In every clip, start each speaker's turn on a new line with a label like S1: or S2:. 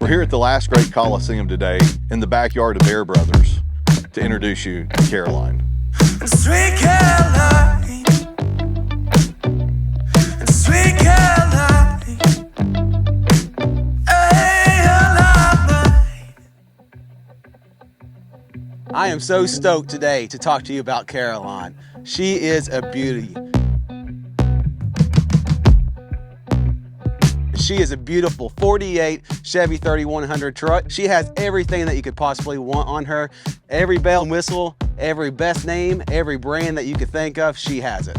S1: We're here at the last great Coliseum today in the backyard of Bear Brothers to introduce you to Caroline.
S2: Sweet Caroline, sweet Caroline, hey,
S3: I am so stoked today to talk to you about Caroline. She is a beauty. She is a beautiful 48 Chevy 3100 truck. She has everything that you could possibly want on her. Every bell and whistle, every best name, every brand that you could think of, she has it.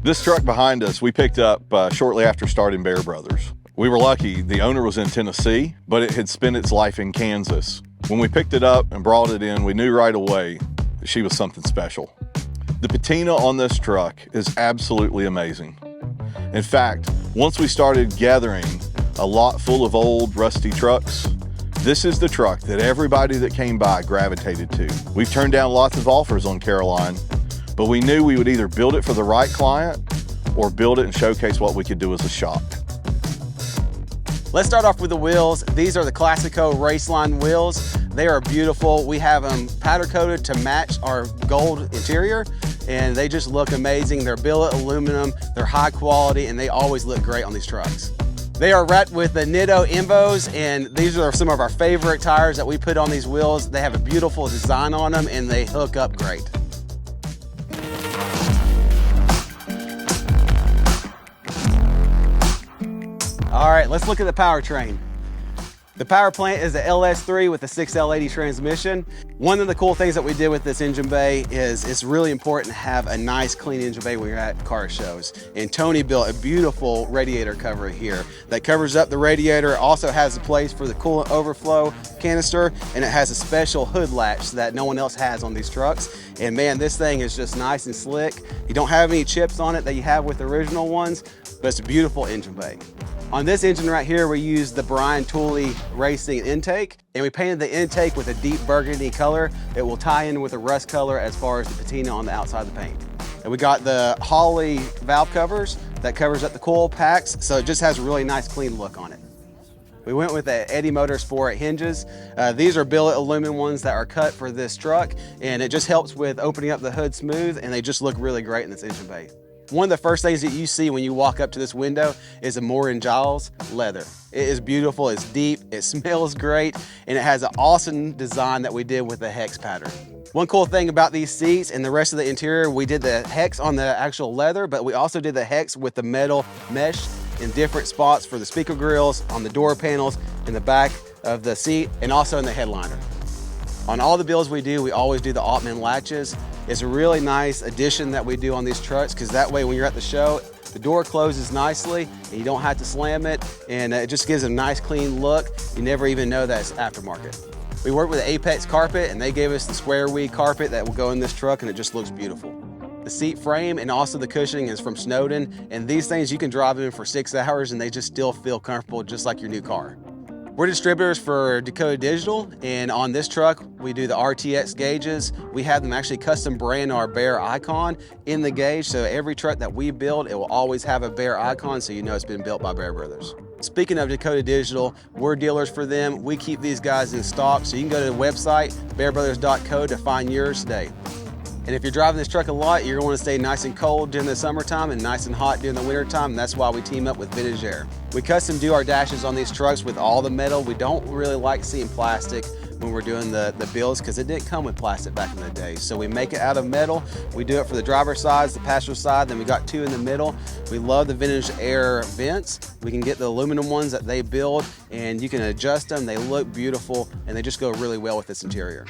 S1: This truck behind us, we picked up shortly after starting Bear Brothers. We were lucky, the owner was in Tennessee, but it had spent its life in Kansas. When we picked it up and brought it in, we knew right away that she was something special. The patina on this truck is absolutely amazing. In fact, once we started gathering a lot full of old rusty trucks, this is the truck that everybody that came by gravitated to. We've turned down lots of offers on Caroline, but we knew we would either build it for the right client or build it and showcase what we could do as a shop.
S3: Let's start off with the wheels. These are the Classico Raceline wheels. They are beautiful. We have them powder coated to match our gold interior, and they just look amazing. They're billet aluminum, they're high quality, and they always look great on these trucks. They are wrapped with the Nitto Envos, and these are some of our favorite tires that we put on these wheels. They have a beautiful design on them, and they hook up great. All right, let's look at the powertrain. The power plant is the LS3 with the 6L80 transmission. One of the cool things that we did with this engine bay is it's really important to have a nice clean engine bay when you're at car shows. And Tony built a beautiful radiator cover here that covers up the radiator. It also has a place for the coolant overflow canister, and it has a special hood latch that no one else has on these trucks. And man, this thing is just nice and slick. You don't have any chips on it that you have with the original ones, but it's a beautiful engine bay. On this engine right here, we used the Brian Tooley Racing intake, and we painted the intake with a deep burgundy color. It will tie in with a rust color as far as the patina on the outside of the paint. And we got the Holley valve covers that covers up the coil packs, so it just has a really nice clean look on it. We went with the Eddie Motorsport hinges. These are billet aluminum ones that are cut for this truck, and it just helps with opening up the hood smooth, and they just look really great in this engine bay. One of the first things that you see when you walk up to this window is a Moore & Giles leather. It is beautiful, it's deep, it smells great, and it has an awesome design that we did with the hex pattern. One cool thing about these seats and the rest of the interior, we did the hex on the actual leather, but we also did the hex with the metal mesh in different spots for the speaker grills, on the door panels, in the back of the seat, and also in the headliner. On all the builds we do, we always do the Altman latches. It's a really nice addition that we do on these trucks, because that way when you're at the show, the door closes nicely and you don't have to slam it, and it just gives a nice clean look. You never even know that it's aftermarket. We worked with Apex Carpet, and they gave us the square weed carpet that will go in this truck, and it just looks beautiful. The seat frame and also the cushioning is from Snowden, and these things you can drive in for 6 hours and they just still feel comfortable, just like your new car. We're distributors for Dakota Digital, and on this truck, we do the RTX gauges. We have them actually custom brand our Bear icon in the gauge, so every truck that we build, it will always have a Bear icon, so you know it's been built by Bear Brothers. Speaking of Dakota Digital, we're dealers for them. We keep these guys in stock, so you can go to the website, bearbrothers.co, to find yours today. And if you're driving this truck a lot, you're going to want to stay nice and cold during the summertime and nice and hot during the wintertime, and that's why we team up with Vintage Air. We custom do our dashes on these trucks with all the metal. We don't really like seeing plastic when we're doing the builds, because it didn't come with plastic back in the day. So we make it out of metal. We do it for the driver's side, the passenger side, then we got 2 in the middle. We love the Vintage Air vents. We can get the aluminum ones that they build, and you can adjust them. They look beautiful, and they just go really well with this interior.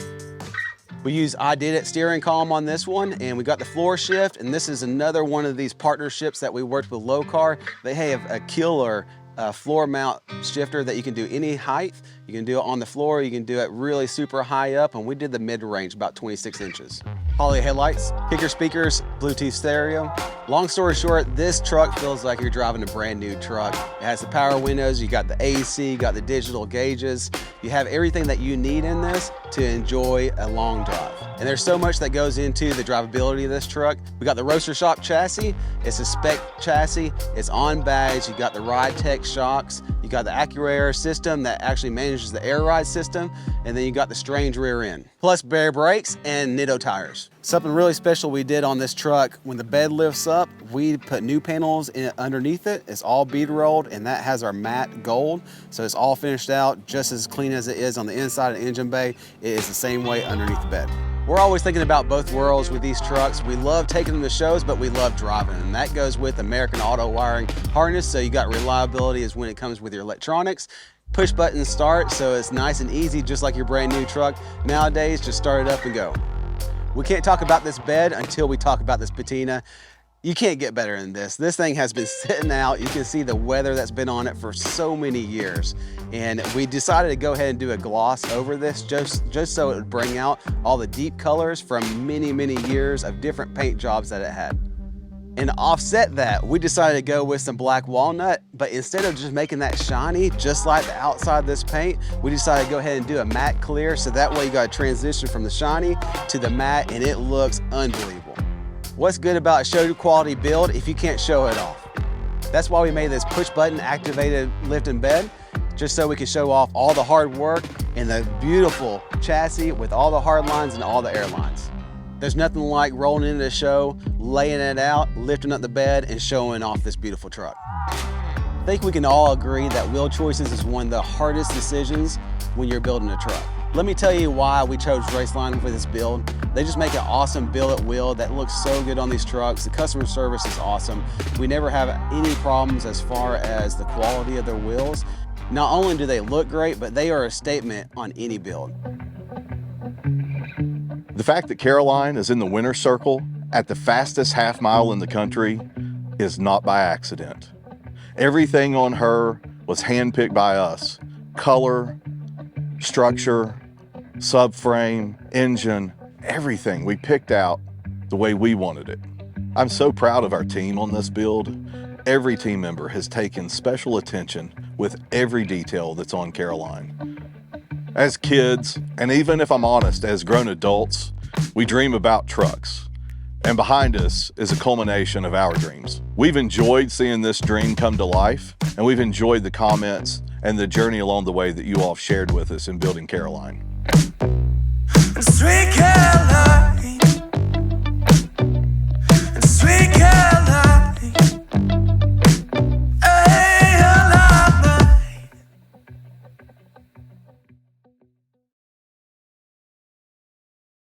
S3: We use I Did It steering column on this one, and we got the floor shift, and this is another one of these partnerships that we worked with Lokar. They have a killer floor mount shifter that you can do any height. You can do it on the floor, you can do it really super high up, and we did the mid-range, about 26 inches. Holley headlights, kicker speakers, Bluetooth stereo. Long story short, this truck feels like you're driving a brand new truck. It has the power windows, you got the AC, you got the digital gauges. You have everything that you need in this to enjoy a long drive. And there's so much that goes into the drivability of this truck. We got the Roadster Shop chassis. It's a spec chassis. It's on bags. You got the Ride Tech shocks. You got the AccuAir system that actually manages the air ride system, and then you got the Strange rear end, plus Baer brakes and Nitto tires. Something really special we did on this truck, when the bed lifts up, we put new panels underneath it. It's all bead rolled, and that has our matte gold. So it's all finished out just as clean as it is on the inside of the engine bay. It is the same way underneath the bed. We're always thinking about both worlds with these trucks. We love taking them to shows, but we love driving them. And that goes with American Auto wiring harness. So you got reliability is when it comes with your electronics. Push button start, so it's nice and easy, just like your brand new truck. Nowadays, just start it up and go. We can't talk about this bed until we talk about this patina. You can't get better than this. This thing has been sitting out. You can see the weather that's been on it for so many years. And we decided to go ahead and do a gloss over this just so it would bring out all the deep colors from many, many years of different paint jobs that it had. And to offset that, we decided to go with some black walnut, but instead of just making that shiny, just like the outside of this paint, we decided to go ahead and do a matte clear, so that way you got a transition from the shiny to the matte, and it looks unbelievable. What's good about a show quality build if you can't show it off? That's why we made this push button activated lift and bed, just so we can show off all the hard work and the beautiful chassis with all the hard lines and all the air lines. There's nothing like rolling into the show, laying it out, lifting up the bed, and showing off this beautiful truck. I think we can all agree that wheel choices is one of the hardest decisions when you're building a truck. Let me tell you why we chose Raceline for this build. They just make an awesome billet wheel that looks so good on these trucks. The customer service is awesome. We never have any problems as far as the quality of their wheels. Not only do they look great, but they are a statement on any build.
S1: The fact that Caroline is in the winner's circle at the fastest half mile in the country is not by accident. Everything on her was handpicked by us. Color, structure, subframe, engine, everything we picked out the way we wanted it. I'm so proud of our team on this build. Every team member has taken special attention with every detail that's on Caroline. As kids, and even if I'm honest, as grown adults, we dream about trucks. And behind us is a culmination of our dreams. We've enjoyed seeing this dream come to life, and we've enjoyed the comments and the journey along the way that you all have shared with us in building Caroline.
S2: Sweet Caroline.